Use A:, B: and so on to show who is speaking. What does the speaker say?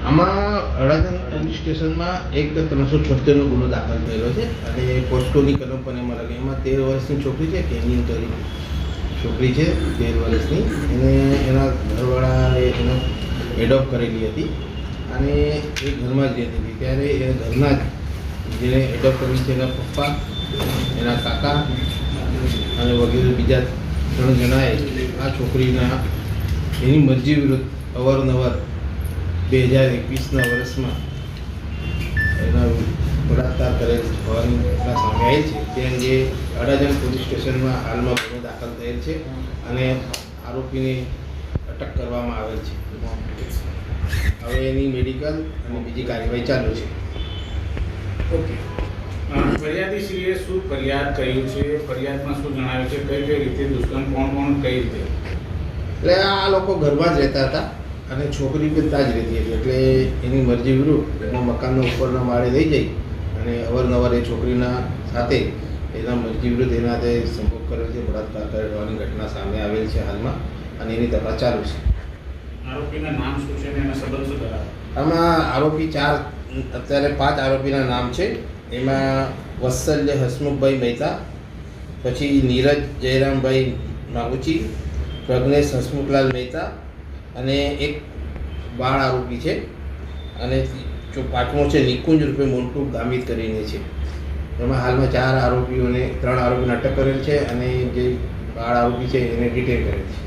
A: આમાં અડાજણ પોલીસ સ્ટેશનમાં એક 376નો ગુનો દાખલ થયેલો છે અને પોસ્કોની કલમ પણ એમાં લાગે. એમાં 13 વર્ષની છોકરી છે, કેની કરી છોકરી છે 13 વર્ષની. એને એના ઘરવાળાએ એને એડોપ્ટ કરેલી હતી અને એ ઘરમાં જ રહેતી હતી. ત્યારે એ ઘરના જ જેને એડોપ્ટ કરી છે એના પપ્પા, એના કાકા અને વગેરે બીજા 3 જણાએ આ છોકરીના એની મરજી વિરુદ્ધ અવારનવાર 2021ના વર્ષમાં એના બળાત્કાર કરેલ હોવાની ઘટના સામે આવી છે. તે અંગે અડાજણ પોલીસ સ્ટેશનમાં હાલમાં ગુનો દાખલ થયેલ છે અને આરોપીને અટક કરવામાં આવેલ છે. હવે એની મેડિકલ અને બીજી કાર્યવાહી ચાલુ છે.
B: ઓકે, ફરિયાદીશ્રીએ શું ફરિયાદ કર્યું છે? ફરિયાદમાં શું જણાવ્યું છે? કઈ કઈ રીતે દુષ્કર્મ, કોણ કઈ રીતે?
A: એટલે આ લોકો ઘરમાં જ રહેતા હતા અને છોકરી પણ ત્યાં જ રહેતી હતી. એટલે એની મરજી વિરુદ્ધ એના મકાનના ઉપરના માળે લઈ જઈ અને અવારનવાર એ છોકરીના સાથે એના મરજી વિરુદ્ધ એના હાથે સંભોગ કરેલ છે. બળાત્કાર કરવાની ઘટના સામે આવેલ છે હાલમાં અને એની તપાસ ચાલુ છે.
B: આરોપીના નામ શું છે અને એના સંબંધ શું ધરાવે?
A: આમાં આરોપી અત્યારે 5 આરોપીના નામ છે. એમાં વત્સલ્ય હસમુખભાઈ મહેતા, પછી નીરજ જયરામભાઈ માગુચી, પ્રજ્ઞેશ હસમુખલાલ મહેતા અને એક બાળ આરોપી છે અને 5મો છે નિકુંજ રૂપે મોન્ટુ ગામિત કરીને છે. એમાં હાલમાં 4 આરોપીઓને 3 આરોપીને અટક કરેલ છે અને જે બાળ આરોપી છે એને ડિટેન કરેલ છે.